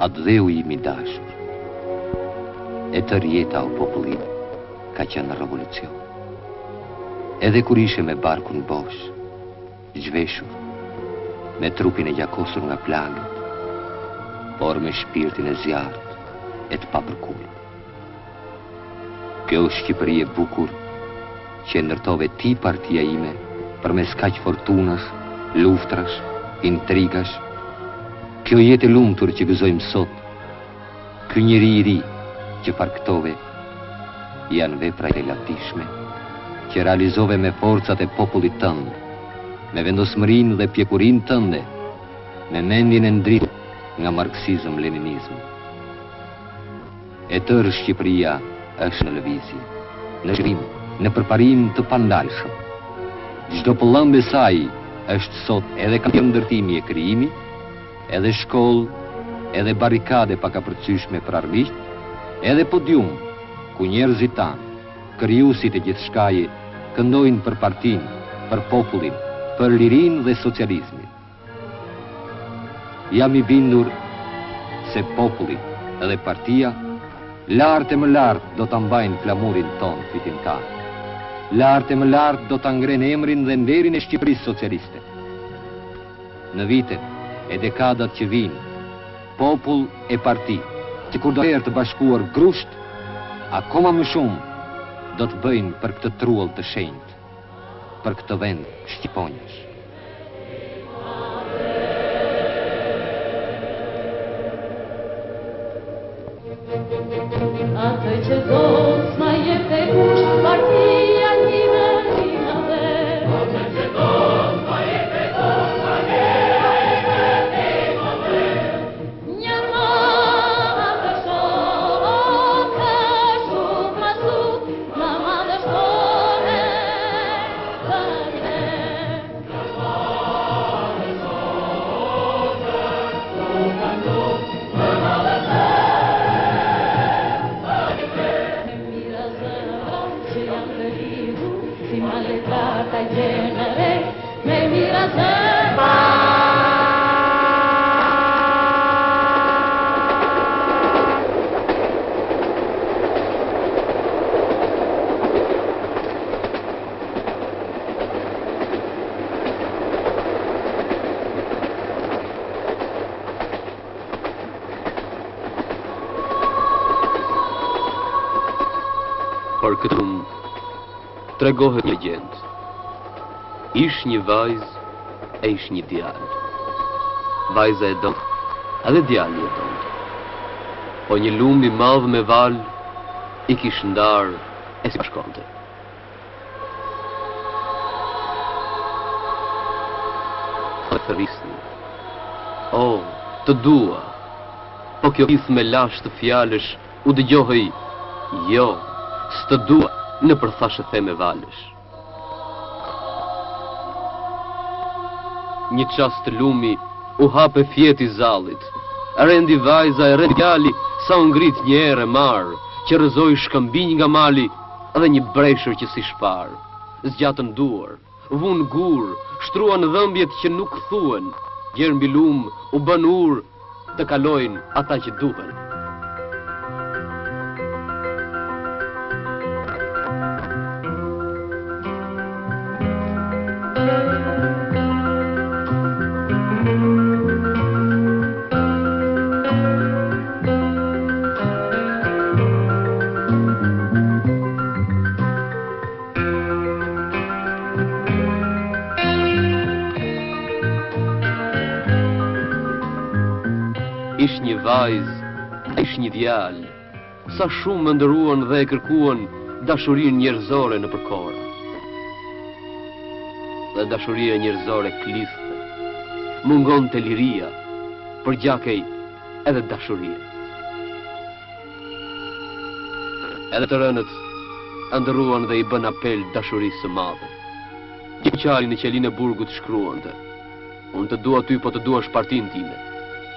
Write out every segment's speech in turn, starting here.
atë dheu i mi dashur. E të rjeta o popullin ka qenë revolucion. Edhe kur ishe me barkun bosh, zhveshur, me trupin e gjakosur nga plagët, por me shpirtin e zjarrt e të papërkullur. Kjo Shqipëri e bukur që ndërtove ti partia ime përmes kaq fortunës, luftrash, intrigash. Kjo jetë e lumtur që gëzojmë sot, ky njeri i ri që parktove, janë vepra e lavdishme që realizove me forcat e popullit tënd, me vendosmërinë dhe pjekurinë tënde, me mendjen e ndritur nga marksizëm-leninizëm. E tërë Shqipëria është në lëvizje, në zhvillim, në përparim të pandalshëm. Çdo pëllëmbë e saj është sot edhe kampion ndërtimi e krijimi, edhe shkollë, edhe barikade pakapërcyeshme për armiqt, edhe podium ku njerëzit tanë, krijuesit e gjithçkaje, këndojnë për partinë, për popullin, për lirinë dhe socializmin. Jam i bindur se populli edhe partia lart e më lart do ta mbajnë flamurin ton fitimtar. Lart e më lart do ta ngrenë emrin dhe nderin e Shqipërisë socialiste. Në vitet e dekadat që vinë, popull e parti, që kur do herë të bashkuar grusht, akoma më shumë do të bëjnë për këtë trull të shenjtë, për këtë vend shqiponjësh. Atë që dos ma jep të kusht partia ime dhe. Atë që dos ma jep të kusht partia ime dhe. Një ma të shokë, shumë ma suk, në ma të shkone të një. Një ma të shokë, shumë ma suk, në ma të shkone. Si maletrata genere, me mira seba. Për këtë tregohet një gjend. Ish një vajzë e ish një djalë. Vajza e donte, edhe djali e donte. Po një lumbi madh me val i kish ndar e si bashkonte. Dhe thërisni, o, të dua, po kjo pith me lash të fjalësh u dëgjohej, jo, s'të dua, në përthashë the me valësh. Një qast të lumi u hape fjeti zallit. Rendi vajza e rendi djali sa u ngrit një erë marë, që rëzoj shkëmbinj nga mali dhe një breshër që si shpar. Zgjatën duar, vun gur, shtruan dhëmbjet që nuk thuen, gjerë mbi lum u bën ur të kalojnë ata që duhen. Ish një vajzë, ish një djalë, sa shumë më ndëruan dhe e kërkuan dashurin njerëzore në përkora. Dhe dashuria njerëzore kliste, mungon të liria, për gjakej edhe dashuria. Edhe të rënët ndëruan dhe i bën apel dashurisë së madhe. Një qali në qelin e burgut shkruante, unë të dua ty po të duash partin time.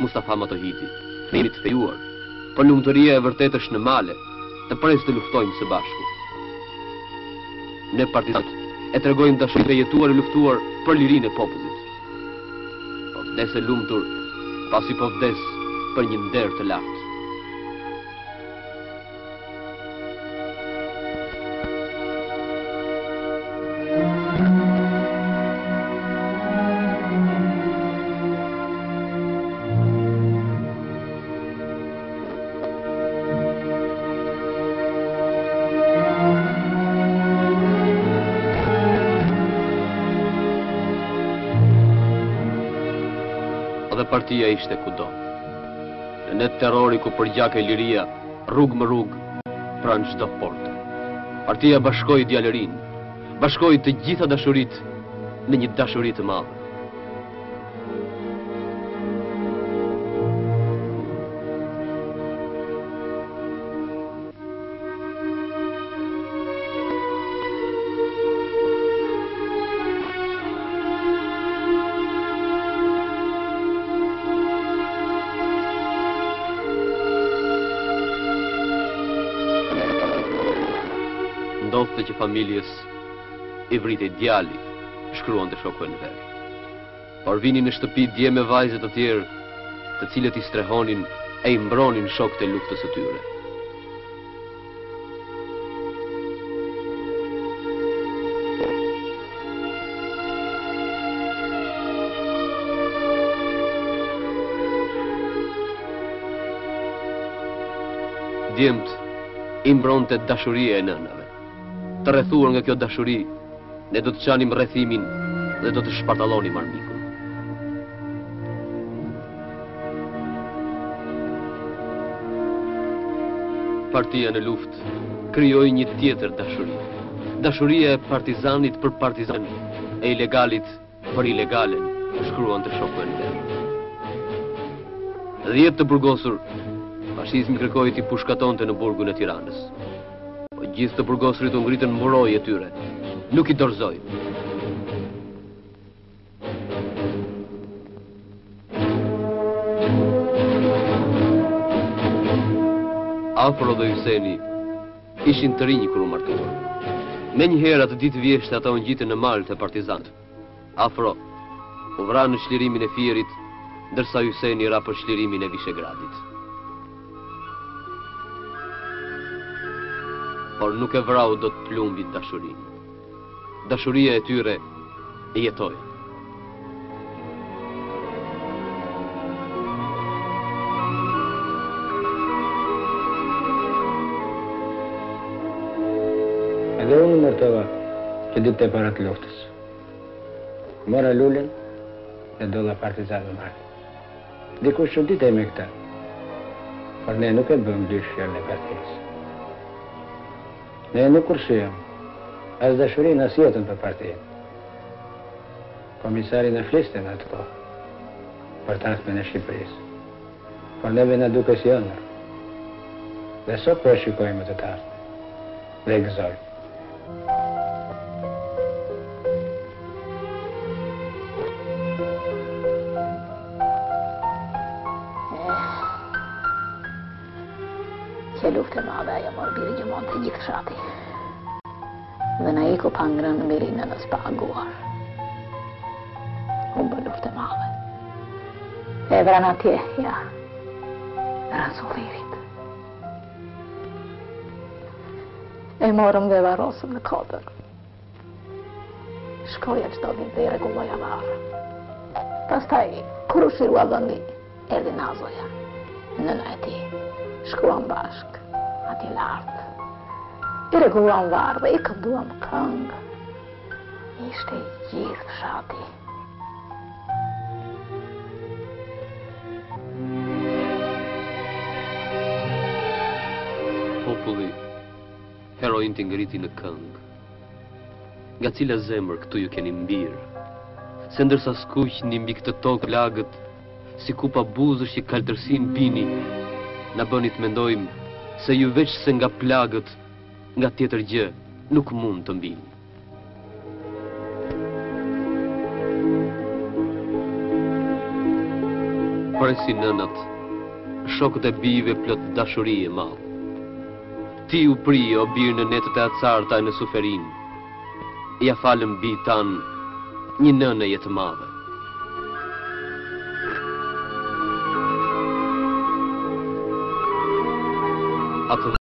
Mustafa Matohiti, jemi të fejuar, për lumëtëria e vërtet është në male, të pres të luftojmë së bashku. Ne partizanët e tregojmë dashurin e jetuar e luftuar për lirinë e popullit. Po vdes e lumëtur, pasi po vdes për një nder të lartë. Partia ishte kudo. Në net terrori ku përgjake liria, rrugë më rrugë, pranë çdo porte. Partia bashkoi djalërinë, bashkoi të gjitha dashuritë në një dashuri të madhe. Ndodhte që familjes i vritej djali, shkruan të shoku e në verë. Por vinin në shtëpi dje me vajzët të tjerë, të cilët i strehonin e i mbronin shokët e luftës së tyre. Djemt i mbronte dashuria e nënave. Të rrethuar nga kjo dashuri, ne do të qanim rrethimin dhe do të shpartallonim armikun. Partia në luftë krijoi një tjetër dashuri. Dashuria e partizanit për partizan, e ilegalit për ilegalen, shkruan të shoku e në verë. 10 të burgosur, fashizmi kërkoi t'i pushkatonte në burgun e Tiranës. Gjithë të burgosurit u ngritën mburoj e tyre, nuk i dorëzoi. Afro dhe Hyseni ishin të rinj kur u martuan. Me njëherë atë ditë vjeshtë ata u ngjitën në malë të partizanët. Afro u vra në shlirimin e Fierit, ndërsa Hyseni ra për shlirimin e Vishegradit. Por nuk e vrau do të plumbit dashurinë. Dashuria e tyre e jetoi. Edhe unë mërtova që ditë e para të luftës. Mora lullin e dolla partizanë marë. Dikush që ditej me këta, por ne nuk e bëm dysh fjallën e partijës. Ne nuk kurshyem, as dashurin as jetën për partijen. Komisari në fliste në atë kohë, për tankën e Shqipërisë. Por neve në duke si ëndër. Dhe sot për e shikojmë të tartë. Dhe gëzojmë. Që luftë e madhe ajo mor biri gjumon të gjithë fshati. Dhe na iku pa ngrënë në mirinën në spaguar. Unë bë luftë e madhe. E vran atje, ja. Vran Sullirit. E morëm dhe varosëm në kodër. Shkoja qdo din dhe i regulloja varë. Pastaj, kur u shirua dhëndi, erdi Nazoja. Nëna e ti. Shkuam bashk, ati lartë. I regulluam varë dhe i kënduam këngë. Ishte gjithë fshati. Populli, heroin të ngriti në këngë. Nga cila zemër këtu ju keni mbirë. Se ndërsa skuq një mbi këtë tokë lagët, si kupa buzësh që kaltërsin bini, na bëni të mendojmë se ju veç se nga plagët, nga tjetër gjë, nuk mund të mbini. Presi nënat, shokët e bijve plot dashuri e madh. Ti u pri o birë në netët e acarta e në suferin. Ja falem bi tan, një nënë jetë madhe. atë